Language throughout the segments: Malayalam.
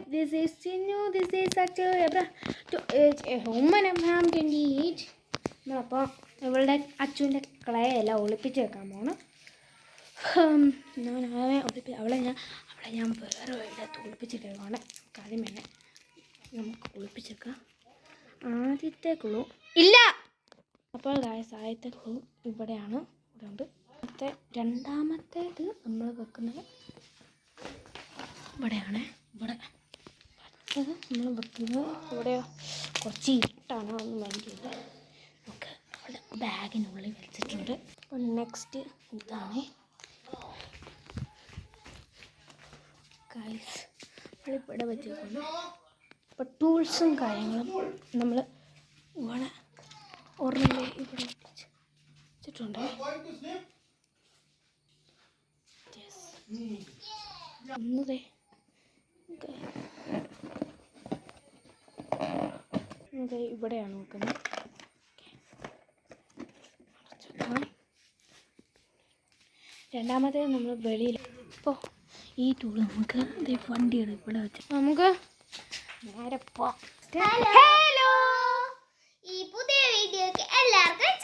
this is Chinu, this is Achu, Human Abraham 28. അപ്പോൾ ഇവളുടെ അച്ഛൻ്റെ ക്ലേ എല്ലാം ഒളിപ്പിച്ച് വെക്കാൻ പോകണം. അവളെ ഞാൻ വേറെ ഇടത്ത് ഒളിപ്പിച്ചിട്ടേക്കാണ്. കാര്യം തന്നെ നമുക്ക് ഒളിപ്പിച്ചേക്കാം. ആദ്യത്തെ ക്ലൂ ഇല്ല. അപ്പോൾ ആദ്യത്തെ ക്ലൂ ഇവിടെയാണ്, ഇവിടെ ഉണ്ട്. രണ്ടാമത്തേത് നമ്മൾ വെക്കുന്നത് ഇവിടെയാണ്. ഇവിടെ അടുത്തത് നമ്മൾ വെക്കുന്നത് ഇവിടെയോ കുറച്ച് ഇരുട്ടാണ്, അതൊന്നും വേണ്ടിയില്ല. നമുക്ക് അവിടെ ബാഗിനുള്ളിൽ വെച്ചിട്ടുണ്ട്. അപ്പോൾ നെക്സ്റ്റ് ഇതാണ് ഗൈസ്, നമ്മളിവിടെ വെച്ചിട്ടുണ്ട്. അപ്പോൾ ടൂൾസും കാര്യങ്ങളും നമ്മൾ ഇവിടെ ഒരെണ്ണം ഇവിടെ വെച്ചിട്ടുണ്ട്. ഒന്നതേ ഇവിടെയാണ് നോക്കുന്നത്. രണ്ടാമത്തേത് നമ്മൾ വെളിയിൽ. അപ്പോൾ ഈ ടൂള് നമുക്ക് വണ്ടിയുടെ ഇവിടെ വെച്ച് നമുക്ക് നേരെ പോകാം. ഹലോ, ഈ പുതിയ വീഡിയോക്ക് എല്ലാവർക്കും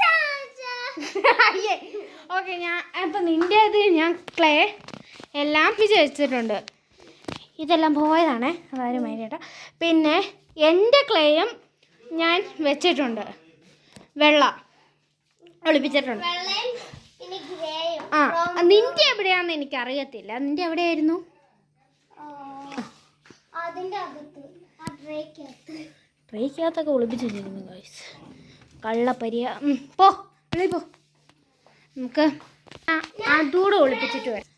ഓക്കെ. അപ്പം നിൻ്റേത് ഞാൻ ക്ലേ എല്ലാം വെച്ചിട്ടുണ്ട്. ഇതെല്ലാം പോയതാണേ, അതായത് മൈനേട്ടാ. പിന്നെ എൻ്റെ ക്ലേയും ഞാൻ വെച്ചിട്ടുണ്ട്, വെള്ള ഒളിപ്പിച്ചിട്ടുണ്ട്. ആ, നിൻ്റെ എവിടെയാണെന്ന് എനിക്കറിയത്തില്ല. നിൻ്റെ എവിടെയായിരുന്നു? ട്രേക്കകത്തൊക്കെ ഒളിപ്പിച്ച് വെച്ചിരുന്നു ഗൈസ്. കള്ളപ്പരിയ. പോ പോ, നമുക്ക് അതൂടെ ഒളിപ്പിച്ചിട്ട് വരാം.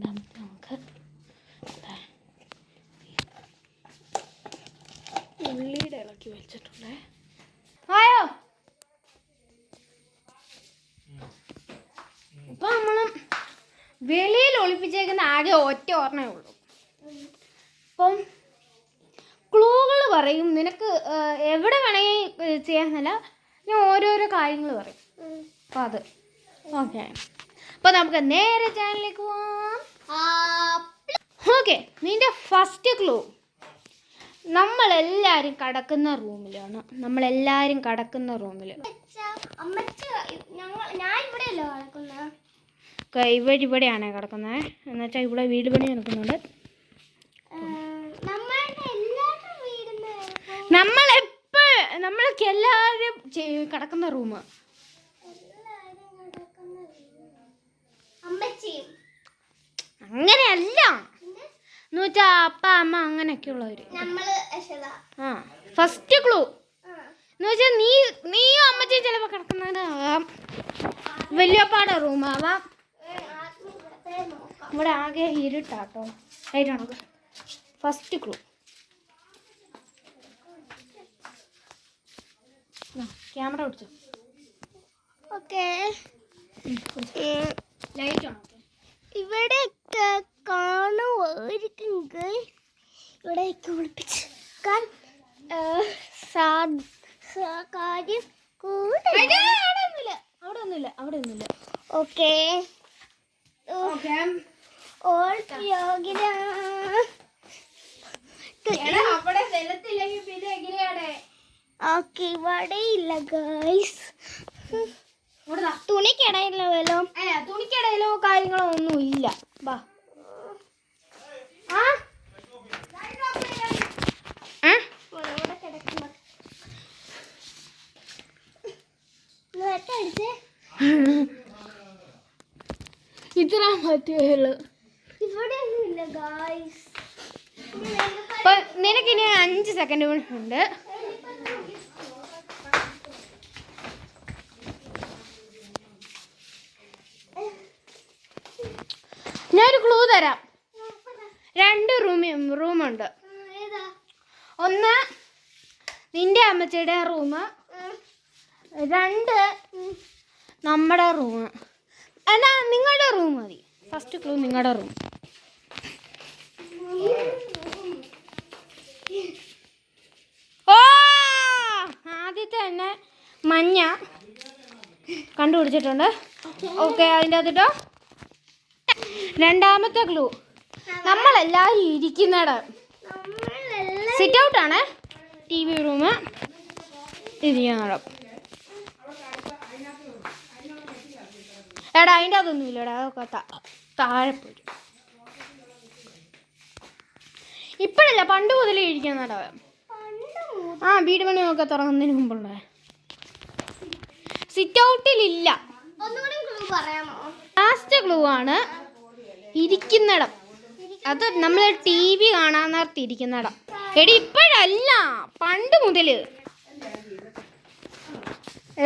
നമുക്ക് ഉള്ളിയുടെ ഇളക്കി വെച്ചിട്ടുണ്ടേ. ആയോ? ഇപ്പം നമ്മൾ വെളിയിൽ ഒളിപ്പിച്ചേക്കുന്ന ആകെ ഒറ്റ ഓർമ്മേ ഉള്ളൂ. അപ്പം ക്ലൂകൾ പറയും, നിനക്ക് എവിടെ വേണമെങ്കിൽ ചെയ്യാന്നല്ല, ഞാൻ ഓരോരോ കാര്യങ്ങൾ പറയും. അപ്പം അത് ഓക്കെ. അപ്പോൾ നമുക്ക് നേരെ ചാനലിലേക്ക് പോവാം. ഓക്കെ, നിൻ്റെ ഫസ്റ്റ് ക്ലൂ നമ്മളെല്ലാവരും കിടക്കുന്ന റൂമിലാണ്. നമ്മളെല്ലാവരും കിടക്കുന്ന റൂമിൽ. ഇവിടെയാണ് കിടക്കുന്നത്. എന്നുവെച്ചാൽ ഇവിടെ വീട് പണി നടക്കുന്നുണ്ട്. നമ്മൾക്ക് എല്ലാവരും കിടക്കുന്ന റൂം. അങ്ങനെയല്ല എന്ന് വെച്ചാൽ അപ്പ അമ്മ അങ്ങനെയൊക്കെ ഉള്ളവര്. ആ, ഫസ്റ്റ് ക്ലൂ എന്ന് വെച്ചാൽ നീയും അമ്മച്ചിയും ചിലപ്പോൾ കിടക്കുന്നതാവാം, വലിയപ്പാടെ റൂമാവാം. ഇവിടെ ആകെ ഇരുട്ടാട്ടോ. ആയിട്ടാണോ ഫസ്റ്റ് ക്ലൂ? ക്യാമറ പിടിച്ചോ. ഓക്കെ, ലൈറ്റ് ആണോ? ഇവിടെയൊക്കെ കാണുമായിരിക്കും. ഇവിടെയൊക്കെ ഒളിപ്പിച്ച് കാര്യം അവിടെ ഒന്നുമില്ല. ഓക്കെ, ഓക്കെ, ഇവിടെ ഇല്ല ഗൈസ്. തുണിക്കിടയിലോ കാര്യങ്ങളോ ഒന്നും ഇല്ല. ബാ, ഇത്ര പറ്റുള്ളൂ. ഇവിടെ ഒന്നുമില്ല ഗൈസ്. നിനക്കിനി 5 സെക്കൻഡ് ഉണ്ട്. ഞാനൊരു ക്ലൂ തരാം. 2 റൂമുണ്ട്. ഒന്ന് നിന്റെ അമ്മച്ചിയുടെ റൂം, 2 നമ്മുടെ റൂം. എന്നാ നിങ്ങളുടെ റൂം മതി. ഫസ്റ്റ് ക്ലൂ നിങ്ങളുടെ റൂം. ഓ, ആദ്യത്തെ തന്നെ മഞ്ഞ കണ്ടുപിടിച്ചിട്ടുണ്ട്. ഓക്കെ, അതിൻ്റെ അകത്തിട്ടോ രണ്ടാമത്തെ ക്ലൂ നമ്മളെല്ലാവരും ഇരിക്കുന്നിടം. സിറ്റ് ഔട്ടാണ്. TV റൂം ഇരിക്കുന്നിടം. എടാ അതിൻ്റെ അതൊന്നുമില്ലടാ, അതൊക്കെ താഴെ പോരും. ഇപ്പോഴല്ല, പണ്ട് മുതലേ ഇരിക്കുന്നിടം. ആ വീട് പണിയൊക്കെ തുടങ്ങുന്നതിന് മുമ്പുള്ള. സിറ്റ് ഔട്ടിലില്ല. ലാസ്റ്റ് ക്ലൂ ആണ് ഇരിക്കുന്നിടം. അത് നമ്മൾ TV കാണാൻ നേരത്ത് ഇരിക്കുന്നിടം. എടി ഇപ്പോഴല്ല, പണ്ട് മുതൽ.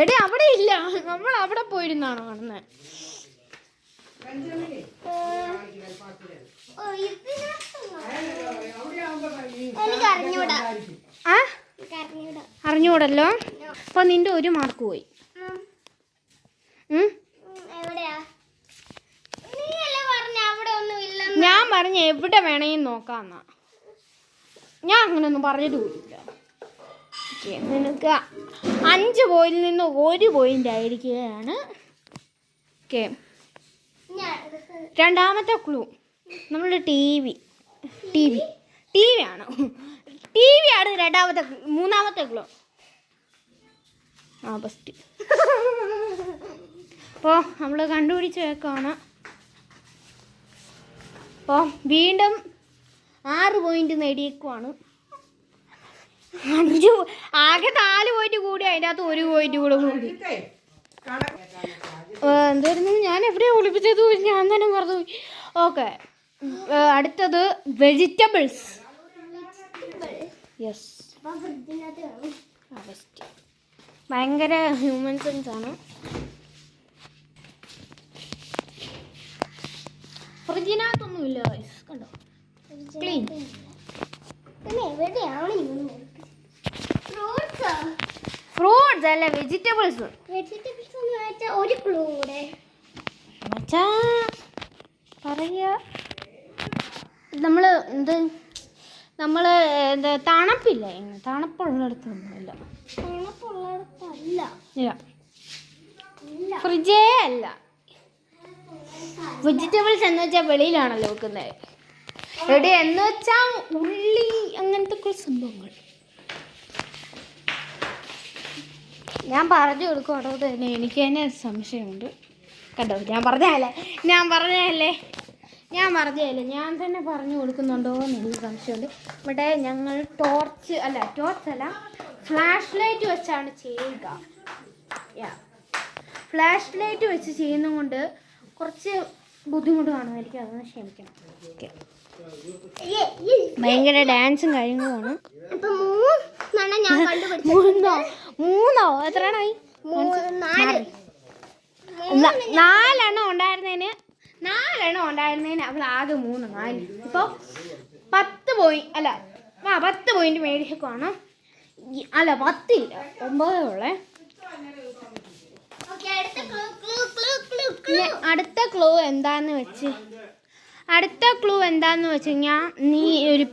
എടി അവിടെ ഇല്ല, നമ്മൾ അവിടെ പോയിരുന്നാണ് കാണുന്നത്. അറിഞ്ഞൂടല്ലോ. അപ്പൊ നിന്റെ ഒരു മാർക്ക് പോയി. ഞാൻ പറഞ്ഞ എവിടെ വേണമെങ്കിൽ നോക്കാന്നാ. ഞാൻ അങ്ങനെയൊന്നും പറഞ്ഞിട്ട് പോയില്ല. നിനക്ക് 5 പോയിന്റിൽ നിന്ന് 1 പോയിന്റ് ആയിരിക്കുകയാണ്. ഓക്കെ, രണ്ടാമത്തെ ക്ലൂ നമ്മുടെ TV ആണ്. TV ആണ് മൂന്നാമത്തെ ക്ലൂ. ഫസ്റ്റ് അപ്പോൾ നമ്മൾ കണ്ടുപിടിച്ച് വെക്കാണ്. അപ്പോൾ വീണ്ടും 6 പോയിന്റ് നേടിയേക്കുവാണ്. ആകെ 4 പോയിന്റ് കൂടി, അതിൻ്റെ അകത്ത് 1 പോയിന്റ് കൂടി. എന്തായിരുന്നു, ഞാൻ എവിടെയാണ് ഒളിപ്പിച്ചത്, ഞാൻ തന്നെ മറന്നുപോയി. ഓക്കെ, അടുത്തത് വെജിറ്റബിൾസ്. യെസ്, ഭയങ്കര ഹ്യൂമൻ സെൻസ് ആണ്. ഫ്രിഡ്ജിനകത്തൊന്നുമില്ല, കണ്ടോ, ക്ലീൻ. ഫ്രൂട്ട്സ് അല്ല, വെജിറ്റബിൾസ്. ഒരു ക്ലൂ കൂടെ പറയാ. എന്താ തണുപ്പില്ലേ, തണുപ്പുള്ളിടത്തൊന്നുമില്ല. ഫ്രിഡ്ജേ അല്ല. വെജിറ്റബിൾസ് എന്ന് വെച്ചാൽ വെളിയിലാണല്ലോ വെക്കുന്നത്. എവിടെ എന്ന് വെച്ചാൽ ഉള്ളി, അങ്ങനത്തെ സംഭവങ്ങൾ. ഞാൻ പറഞ്ഞു കൊടുക്കും കേട്ടോ. തന്നെ എനിക്ക് തന്നെ സംശയമുണ്ട് കേട്ടോ. ഞാൻ പറഞ്ഞതല്ലേ ഞാൻ തന്നെ പറഞ്ഞു കൊടുക്കുന്നുണ്ടോ എന്ന് എനിക്ക് സംശയമുണ്ട്. ഇവിടെ ഞങ്ങൾ ടോർച്ചല്ല, ഫ്ലാഷ് ലൈറ്റ് വെച്ചാണ് ചെയ്യുക. ഫ്ലാഷ് ലൈറ്റ് വെച്ച് ചെയ്യുന്നതുകൊണ്ട് കുറച്ച് ബുദ്ധിമുട്ട് കാണുമായിരിക്കും, അതൊന്ന് ക്ഷമിക്കണം. ഓക്കെ, ഭയങ്കര ഡാൻസും കാര്യങ്ങളുമാണ്. മൂന്നോ എത്രയാണായി? 4 ഉണ്ടായിരുന്നതിന് അവൾ ആകെ 3, 4. ഇപ്പോൾ 10 പോയിന്റ് മേടിച്ചേക്കുവാണ്. അല്ല 10 ഇല്ല, 9 ഉള്ളേ. അടുത്ത ക്ലൂ എന്താന്ന് വെച്ച് കഴിഞ്ഞാൽ നീ ഒരു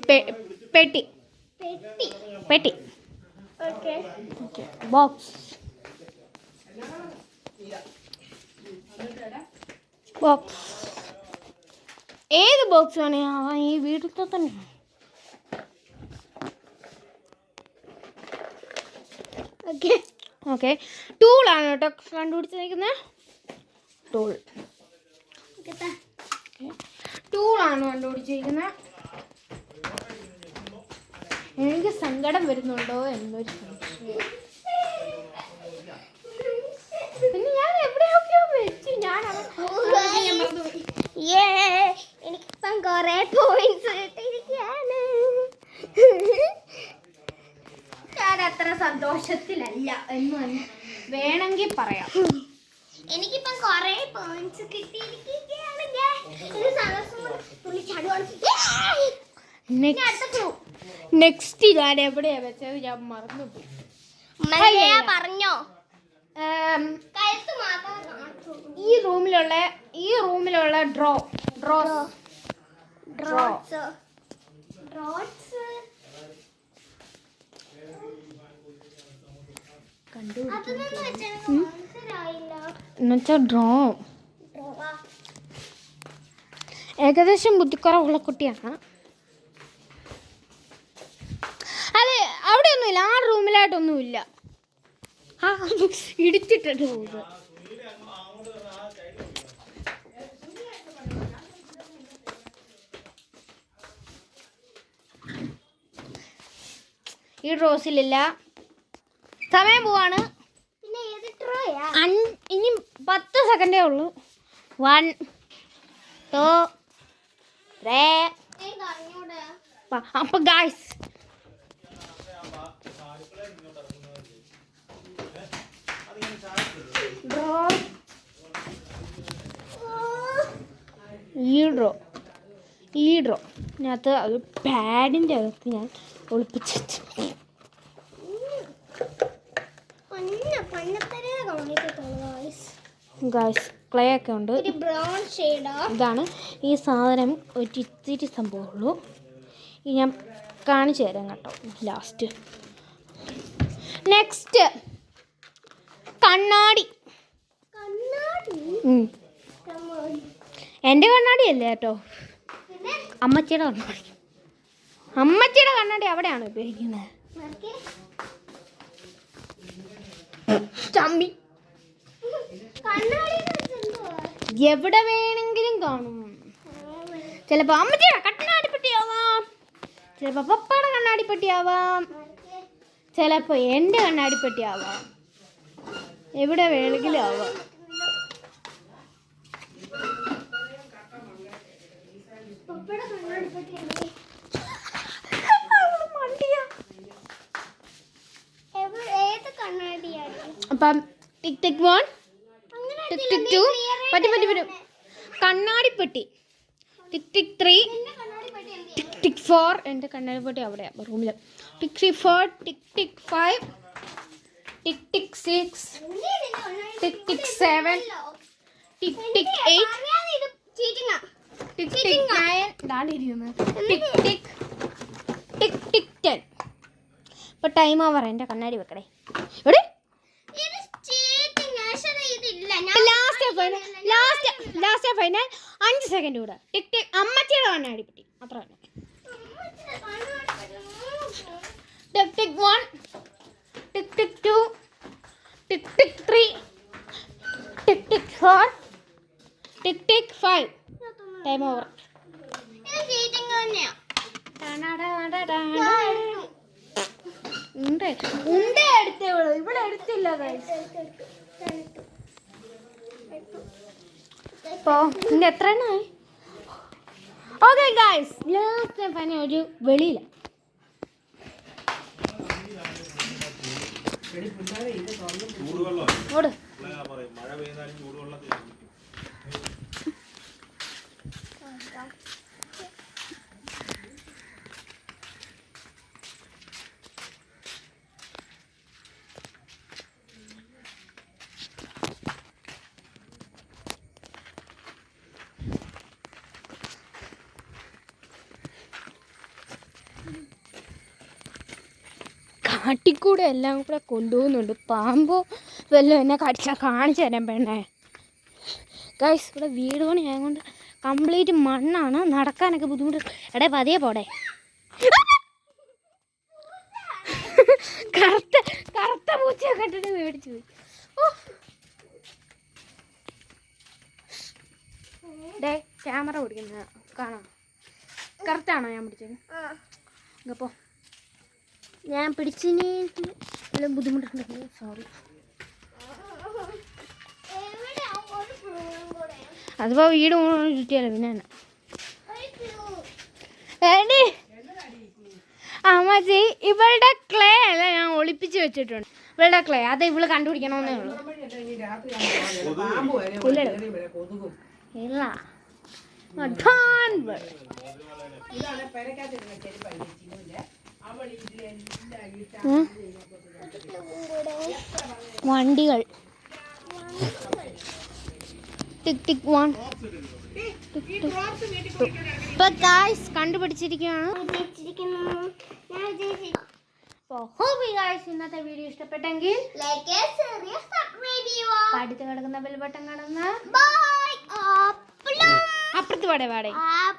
പെട്ടി ബോക്സ്. ഏത് ബോക്സ് വേണേ ആവാം, ഈ വീട്ടിലത്തെ തന്നെ. ഓക്കെ, ടൂളാണ് കേട്ടോ കണ്ടുപിടിച്ചിരിക്കുന്നത്. ടൂളാണ് കണ്ടുപിടിച്ചിരിക്കുന്നത്. എനിക്ക് സങ്കടം വരുന്നുണ്ടോ എന്നൊരു സംശയം. പിന്നെ ഞാൻ എവിടെയൊക്കെയോ വെച്ചു. എനിക്കിപ്പം കൊറേ പോയിന്റ്സ് കിട്ടിയിരിക്കുകയാണ്. ഞാൻ അത്ര സന്തോഷത്തിലല്ല എന്ന് വേണമെങ്കിൽ പറയാം. എനിക്കിപ്പം കൊറേ പോയിന്റ്സ് കിട്ടിയിരിക്കുകയാണ്. നെക്സ്റ്റ് ഞാൻ എവിടെയാ വെച്ചത്, ഞാൻ മറന്നുപോയി. പറഞ്ഞോ, ഈ റൂമിലുള്ള ഡ്രോസ്. എന്നുവെച്ചാ ഡ്രോ. ഏകദേശം ബുദ്ധിക്കുറവുള്ള കുട്ടിയാണ്. അതെ, അവിടെ ഒന്നുമില്ല, ആ റൂമിലായിട്ടൊന്നുമില്ല. ആ ഇടിച്ചിട്ടിട്ട് പോകുന്നത്. ഈ ഡ്രോസിലില്ല. സമയം പോവാണ്. പിന്നെ ഏത് ട്രോയാ? ഇനി 10 സെക്കൻഡേ ഉള്ളൂ. 1 2 3. അപ്പൊ ഗായ്സ് ഈ ഡ്രോ ഇതിനകത്ത് അത് പാഡിൻ്റെ അകത്ത് ഞാൻ ഒളിപ്പിച്ചു. ഗായ്സ് ക്ലേ ഒക്കെ ഉണ്ട്. ഇതാണ് ഈ സാധനം. ഒരു ഇത്തിരി സംഭവമുള്ളൂ. ഇത് ഞാൻ കാണിച്ചു തരാം കേട്ടോ ലാസ്റ്റ്. നെക്സ്റ്റ് കണ്ണാടി. എൻ്റെ കണ്ണാടിയല്ലേ കേട്ടോ, അമ്മച്ചിയുടെ കണ്ണാടി. അമ്മച്ചിയുടെ കണ്ണാടി അവിടെയാണ് ഉപയോഗിക്കുന്നത്. ചമ്മി എവിടെ വേണമെങ്കിലും കാണും. ചിലപ്പോൾ അമ്മച്ചിയുടെ കണ്ണാടിപ്പെട്ടിയാവാം, ചിലപ്പോൾ പപ്പയുടെ കണ്ണാടിപ്പെട്ടിയാവാം, ചിലപ്പോൾ എൻ്റെ കണ്ണാടിപ്പെട്ടിയാവാം. എവിടെ വേണമെങ്കിലും ആവാം. അപ്പം ടിക് ടിക് 1 ടിക് ടിക് 2 പറ്റും കണ്ണാടിപ്പെട്ടി. ടിക് ടിക് 3 ടിക് ടിക് 4. എൻ്റെ കണ്ണാടിപ്പെട്ടി അവിടെയാണ് റൂമിൽ. ടിക് ടിക് 4 ടിക് ടിക് 5 ടിക് ടിക് 6 ടിക് ടിക് 7 ടിക് ടിക് 8 ടിക് ടിക് 9 ടിക് ടിക് ടിക് ടിക് 10. ഇപ്പൊ ടൈം ഓവർ. എൻ്റെ കണ്ണാടി വെക്കടേ. എവിടെ ലാസ്റ്റ് ഫൈനൽ 5 സെക്കൻഡ് കൂടെ. ടിക് ടിക് അമ്മച്ചിയുടെ കണ്ണാടി പെട്ടി അത്ര തന്നെ. ടിക് ടിക് 1 ടിക് ടിക് 2 ടിക് ടിക് 3 ടിക് ടിക് 4 ടിക് ടിക് 5. Time over. ഉണ്ട എടുത്തേ ഉള്ളൂ, ഇവിടെ എടുത്തില്ല. ഇപ്പോ ഇതിൻ്റെ എത്ര എണ്ണമായി? ഓക്കെ ഗായ്സ്, ലാസ്റ്റ് ഫൈനൽ ഒരു വെളിയില്ല. ഓട്. കാട്ടിക്കൂടെ എല്ലാം കൂടെ കൊണ്ടുപോകുന്നുണ്ട്. പാമ്പോ വല്ലതും എന്നെ കടിച്ചാൽ കാണിച്ചു തരാൻ പെണ്ണേ. ഗൈസ് ഇവിടെ വീട് പണി ആയതുകൊണ്ട് കംപ്ലീറ്റ് മണ്ണാണ്, നടക്കാനൊക്കെ ബുദ്ധിമുട്ട്. എടേ പതിയെ പോടെ. കറുത്ത പൂച്ചയൊക്കെ ഇട്ടിട്ട് മേടിച്ചു പോയി. ഡേ ക്യാമറ പിടിക്കുന്ന കാണാം. കറുത്താണോ ഞാൻ പിടിച്ചത്? അപ്പോൾ ഞാൻ പിടിച്ചിന് വല്ല ബുദ്ധിമുട്ടുണ്ടെങ്കിൽ സോറി. അതിപ്പോൾ വീട് ചുറ്റിയല്ലോ പിന്നെ എന്നാ. ഏടി അമ്മച്ചി ഇവളുടെ ക്ലേ അല്ല ഞാൻ ഒളിപ്പിച്ച് വെച്ചിട്ടുണ്ട്. ഇവളുടെ ക്ലേ അത് ഇവള് കണ്ടുപിടിക്കണമെന്നേ ഉള്ളൂ. ഇല്ല വണ്ടികൾ. ടിക് ടിക് 1 ഇപ്പൊ ഗായ്സ് കണ്ടുപിടിച്ചിരിക്കുകയാണ്. ഇന്നത്തെ വീഡിയോ ഇഷ്ടപ്പെട്ടെങ്കിൽ അടുത്ത് കിടക്കുന്ന ബെൽ ബട്ടൺ കടന്ന് അപ്പുറത്ത് വാടേ വാടേ ആ